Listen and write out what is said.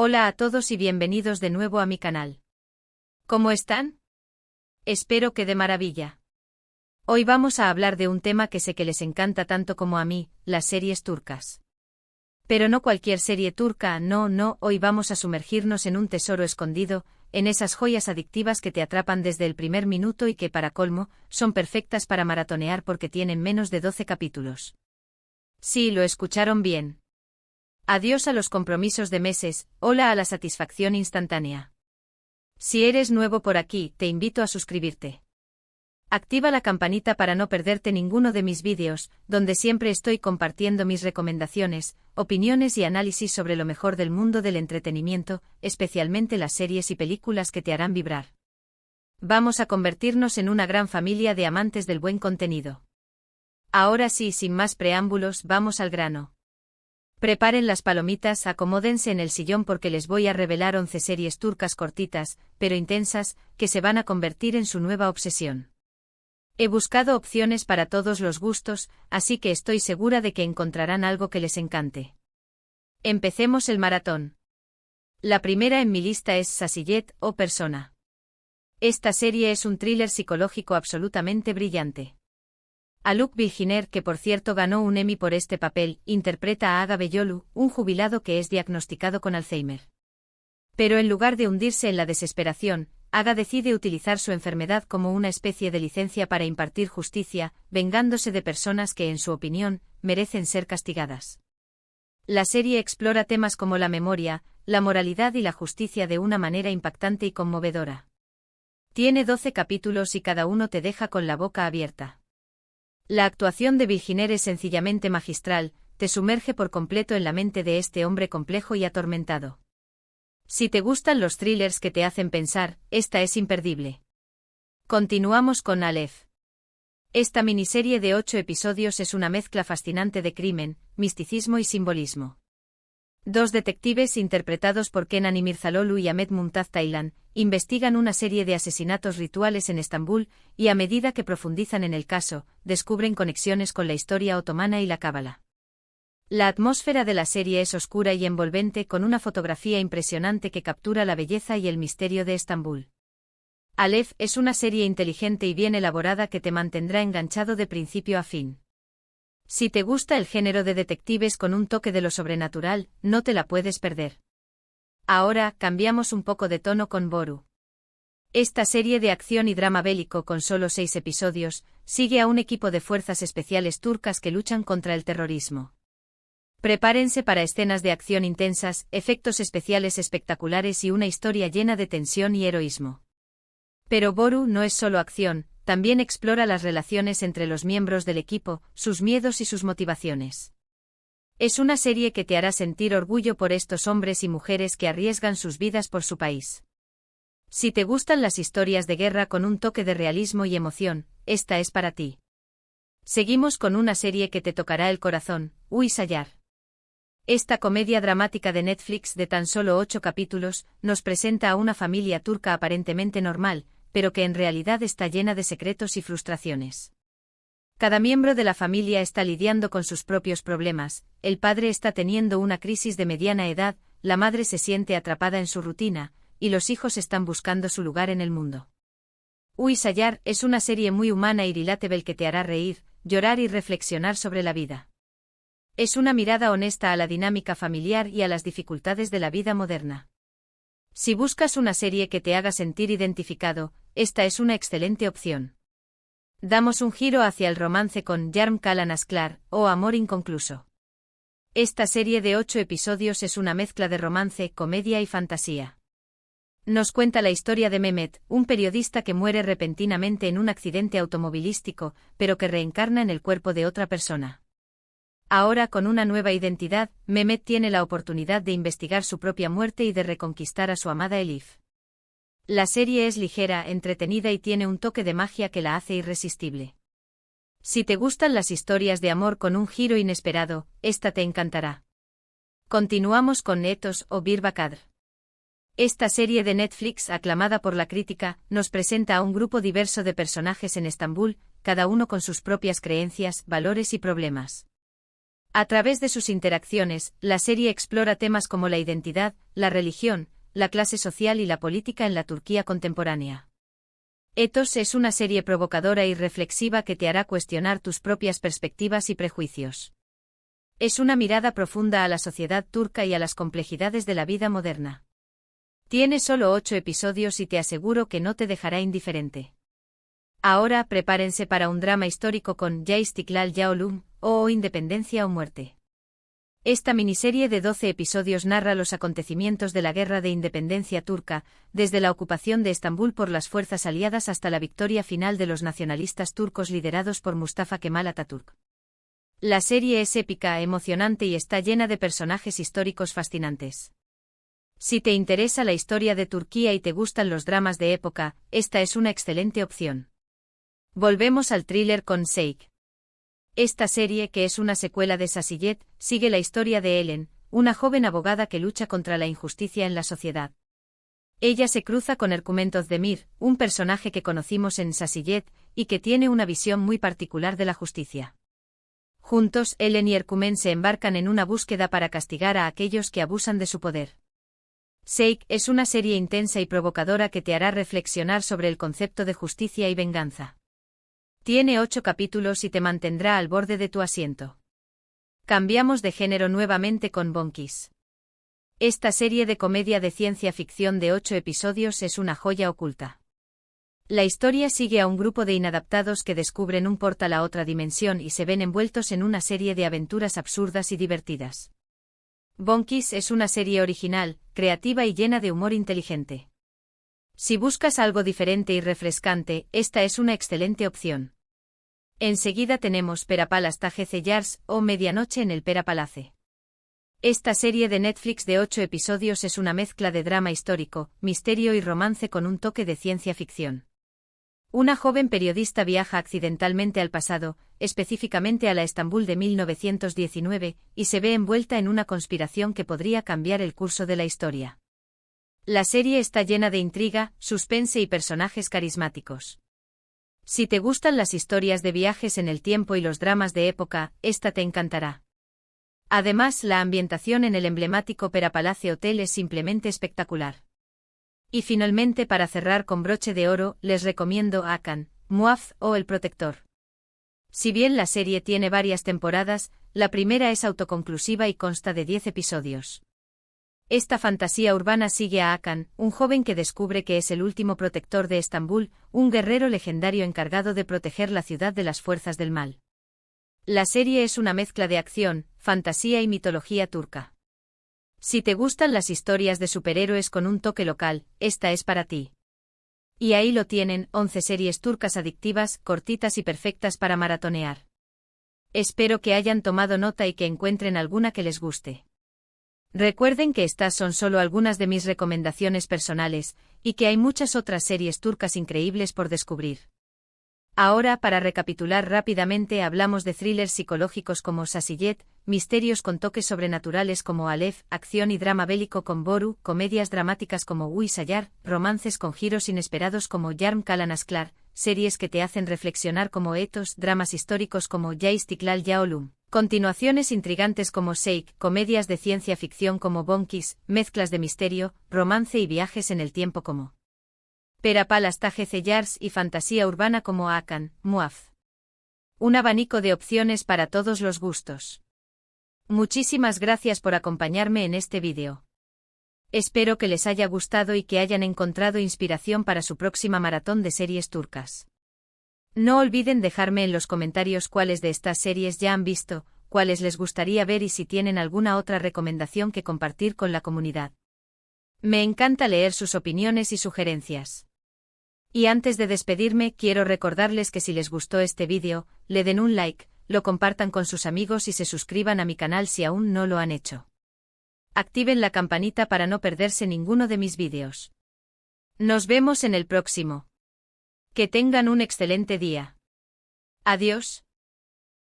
Hola a todos y bienvenidos de nuevo a mi canal. ¿Cómo están? Espero que de maravilla. Hoy vamos a hablar de un tema que sé que les encanta tanto como a mí, las series turcas. Pero no cualquier serie turca, no, hoy vamos a sumergirnos en un tesoro escondido, en esas joyas adictivas que te atrapan desde el primer minuto y que, para colmo, son perfectas para maratonear porque tienen menos de 12 capítulos. Sí, lo escucharon bien. Adiós a los compromisos de meses, hola a la satisfacción instantánea. Si eres nuevo por aquí, te invito a suscribirte. Activa la campanita para no perderte ninguno de mis vídeos, donde siempre estoy compartiendo mis recomendaciones, opiniones y análisis sobre lo mejor del mundo del entretenimiento, especialmente las series y películas que te harán vibrar. Vamos a convertirnos en una gran familia de amantes del buen contenido. Ahora sí, sin más preámbulos, vamos al grano. Preparen las palomitas, acomódense en el sillón porque les voy a revelar 11 series turcas cortitas, pero intensas, que se van a convertir en su nueva obsesión. He buscado opciones para todos los gustos, así que estoy segura de que encontrarán algo que les encante. Empecemos el maratón. La primera en mi lista es Sasiyet o Persona. Esta serie es un thriller psicológico absolutamente brillante. Haluk Bilginer, que por cierto ganó un Emmy por este papel, interpreta a Aga Beyolu, un jubilado que es diagnosticado con Alzheimer. Pero en lugar de hundirse en la desesperación, Aga decide utilizar su enfermedad como una especie de licencia para impartir justicia, vengándose de personas que, en su opinión, merecen ser castigadas. La serie explora temas como la memoria, la moralidad y la justicia de una manera impactante y conmovedora. Tiene 12 capítulos y cada uno te deja con la boca abierta. La actuación de Bilginer es sencillamente magistral, te sumerge por completo en la mente de este hombre complejo y atormentado. Si te gustan los thrillers que te hacen pensar, esta es imperdible. Continuamos con Aleph. Esta miniserie de 8 episodios es una mezcla fascinante de crimen, misticismo y simbolismo. Dos detectives interpretados por Kenan Imirzaloglu y Ahmet Mumtaz Taylan investigan una serie de asesinatos rituales en Estambul y a medida que profundizan en el caso, descubren conexiones con la historia otomana y la cábala. La atmósfera de la serie es oscura y envolvente con una fotografía impresionante que captura la belleza y el misterio de Estambul. Aleph es una serie inteligente y bien elaborada que te mantendrá enganchado de principio a fin. Si te gusta el género de detectives con un toque de lo sobrenatural, no te la puedes perder. Ahora, cambiamos un poco de tono con Boru. Esta serie de acción y drama bélico con solo 6 episodios, sigue a un equipo de fuerzas especiales turcas que luchan contra el terrorismo. Prepárense para escenas de acción intensas, efectos especiales espectaculares y una historia llena de tensión y heroísmo. Pero Boru no es solo acción, también explora las relaciones entre los miembros del equipo, sus miedos y sus motivaciones. Es una serie que te hará sentir orgullo por estos hombres y mujeres que arriesgan sus vidas por su país. Si te gustan las historias de guerra con un toque de realismo y emoción, esta es para ti. Seguimos con una serie que te tocará el corazón, Uy Sayar. Esta comedia dramática de Netflix de tan solo 8 capítulos, nos presenta a una familia turca aparentemente normal, pero que en realidad está llena de secretos y frustraciones. Cada miembro de la familia está lidiando con sus propios problemas, el padre está teniendo una crisis de mediana edad, la madre se siente atrapada en su rutina, y los hijos están buscando su lugar en el mundo. Uy Sayar es una serie muy humana y relatable que te hará reír, llorar y reflexionar sobre la vida. Es una mirada honesta a la dinámica familiar y a las dificultades de la vida moderna. Si buscas una serie que te haga sentir identificado, esta es una excelente opción. Damos un giro hacia el romance con Yarm Kalan Asklar, o Amor inconcluso. Esta serie de 8 episodios es una mezcla de romance, comedia y fantasía. Nos cuenta la historia de Mehmet, un periodista que muere repentinamente en un accidente automovilístico, pero que reencarna en el cuerpo de otra persona. Ahora, con una nueva identidad, Mehmet tiene la oportunidad de investigar su propia muerte y de reconquistar a su amada Elif. La serie es ligera, entretenida y tiene un toque de magia que la hace irresistible. Si te gustan las historias de amor con un giro inesperado, esta te encantará. Continuamos con Ethos o Bir Bakadr. Esta serie de Netflix, aclamada por la crítica, nos presenta a un grupo diverso de personajes en Estambul, cada uno con sus propias creencias, valores y problemas. A través de sus interacciones, la serie explora temas como la identidad, la religión, la clase social y la política en la Turquía contemporánea. Ethos es una serie provocadora y reflexiva que te hará cuestionar tus propias perspectivas y prejuicios. Es una mirada profunda a la sociedad turca y a las complejidades de la vida moderna. Tiene solo 8 episodios y te aseguro que no te dejará indiferente. Ahora prepárense para un drama histórico con Ya İstiklal Ya Ölüm, o Independencia o Muerte. Esta miniserie de 12 episodios narra los acontecimientos de la Guerra de Independencia turca, desde la ocupación de Estambul por las fuerzas aliadas hasta la victoria final de los nacionalistas turcos liderados por Mustafa Kemal Atatürk. La serie es épica, emocionante y está llena de personajes históricos fascinantes. Si te interesa la historia de Turquía y te gustan los dramas de época, esta es una excelente opción. Volvemos al thriller con Seyk. Esta serie, que es una secuela de Sasiyet, sigue la historia de Elen, una joven abogada que lucha contra la injusticia en la sociedad. Ella se cruza con Ercüment Özdemir, un personaje que conocimos en Sasiyet, y que tiene una visión muy particular de la justicia. Juntos, Elen y Ercüment se embarcan en una búsqueda para castigar a aquellos que abusan de su poder. Seyk es una serie intensa y provocadora que te hará reflexionar sobre el concepto de justicia y venganza. Tiene 8 capítulos y te mantendrá al borde de tu asiento. Cambiamos de género nuevamente con Bonkis. Esta serie de comedia de ciencia ficción de 8 episodios es una joya oculta. La historia sigue a un grupo de inadaptados que descubren un portal a otra dimensión y se ven envueltos en una serie de aventuras absurdas y divertidas. Bonkis es una serie original, creativa y llena de humor inteligente. Si buscas algo diferente y refrescante, esta es una excelente opción. Enseguida tenemos Perapalas Taje Yars, o Medianoche en el Pera Palace. Esta serie de Netflix de 8 episodios es una mezcla de drama histórico, misterio y romance con un toque de ciencia ficción. Una joven periodista viaja accidentalmente al pasado, específicamente a la Estambul de 1919, y se ve envuelta en una conspiración que podría cambiar el curso de la historia. La serie está llena de intriga, suspense y personajes carismáticos. Si te gustan las historias de viajes en el tiempo y los dramas de época, esta te encantará. Además, la ambientación en el emblemático Pera Palace Hotel es simplemente espectacular. Y finalmente, para cerrar con broche de oro, les recomiendo Hakan, Muaf o El Protector. Si bien la serie tiene varias temporadas, la primera es autoconclusiva y consta de 10 episodios. Esta fantasía urbana sigue a Hakan, un joven que descubre que es el último protector de Estambul, un guerrero legendario encargado de proteger la ciudad de las fuerzas del mal. La serie es una mezcla de acción, fantasía y mitología turca. Si te gustan las historias de superhéroes con un toque local, esta es para ti. Y ahí lo tienen, 11 series turcas adictivas, cortitas y perfectas para maratonear. Espero que hayan tomado nota y que encuentren alguna que les guste. Recuerden que estas son solo algunas de mis recomendaciones personales, y que hay muchas otras series turcas increíbles por descubrir. Ahora, para recapitular rápidamente, hablamos de thrillers psicológicos como Sasiyet, misterios con toques sobrenaturales como Aleph, acción y drama bélico con Boru, comedias dramáticas como Uy Sayar, romances con giros inesperados como Yarm Kalan Asklar, series que te hacen reflexionar como Ethos, dramas históricos como Ya İstiklal Ya Ölüm. Continuaciones intrigantes como Seyk, comedias de ciencia ficción como Bonkis, mezclas de misterio, romance y viajes en el tiempo como Perapalas Taje Yars y fantasía urbana como Hakan, Muaf. Un abanico de opciones para todos los gustos. Muchísimas gracias por acompañarme en este vídeo. Espero que les haya gustado y que hayan encontrado inspiración para su próxima maratón de series turcas. No olviden dejarme en los comentarios cuáles de estas series ya han visto, cuáles les gustaría ver y si tienen alguna otra recomendación que compartir con la comunidad. Me encanta leer sus opiniones y sugerencias. Y antes de despedirme, quiero recordarles que si les gustó este vídeo, le den un like, lo compartan con sus amigos y se suscriban a mi canal si aún no lo han hecho. Activen la campanita para no perderse ninguno de mis vídeos. Nos vemos en el próximo. Que tengan un excelente día. Adiós.